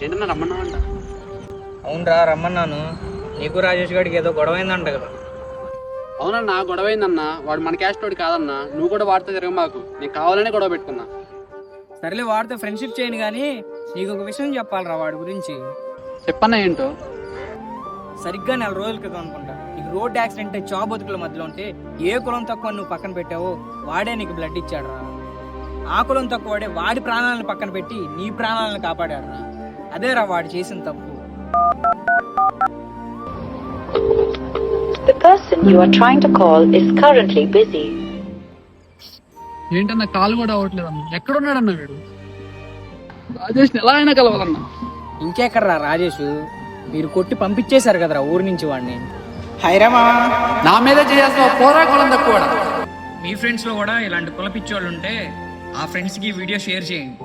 ఏంటన్నా రమ్మన్నావంట? అవునరా రమ్మన్నాను. నీకు రాజేష్ గారికి ఏదో గొడవైందంట కదా. అవునన్నా గొడవైందన్నా. వాడు మన క్యాస్ట్ వాడు కాదన్నా. నువ్వు కూడా వాడితే తిరగ మాకు. నేను కావాలనే గొడవ పెట్టుకున్నా. సరేలే వాడితో ఫ్రెండ్షిప్ చేయను కానీ నీకు ఒక విషయం చెప్పాలరా వాడి గురించి. చెప్పన్నా ఏంటో? సరిగ్గా 4 రోజుల క్రితం అనుకుంటా నీకు రోడ్ యాక్సిడెంట్ అయి చావు బతుకుల మధ్యలో ఉంటే ఏ కులం తక్కువ నువ్వు పక్కన పెట్టావో వాడే నీకు బ్లడ్ ఇచ్చాడు రా. ఆ కులం తక్కువ వాడే వాడి ప్రాణాలను పక్కన పెట్టి నీ ప్రాణాలను కాపాడాడు రా. అదేరా వాడు చేసిన తప్పు. The person you are trying to call is currently busy. ఏంటన్నా కాలు కూడా అవ్వట్లేదన్నా. ఎక్కడున్నాడన్నా వీడు? రాజేష్ని ఎలా అయినా కలవాలన్నా. ఇంకెక్కడరా రాజేష్, మీరు కొట్టి పంపించేశారు కదరా ఊరి నుంచి వాడిని. హైరమా నా మీద చేయాల్సిన పోరా కులం తక్కువ. మీ ఫ్రెండ్స్ లో కూడా ఇలాంటి కుల పిచ్చోళ్ళు ఉంటే ఆ ఫ్రెండ్స్ కి వీడియో షేర్ చేయండి.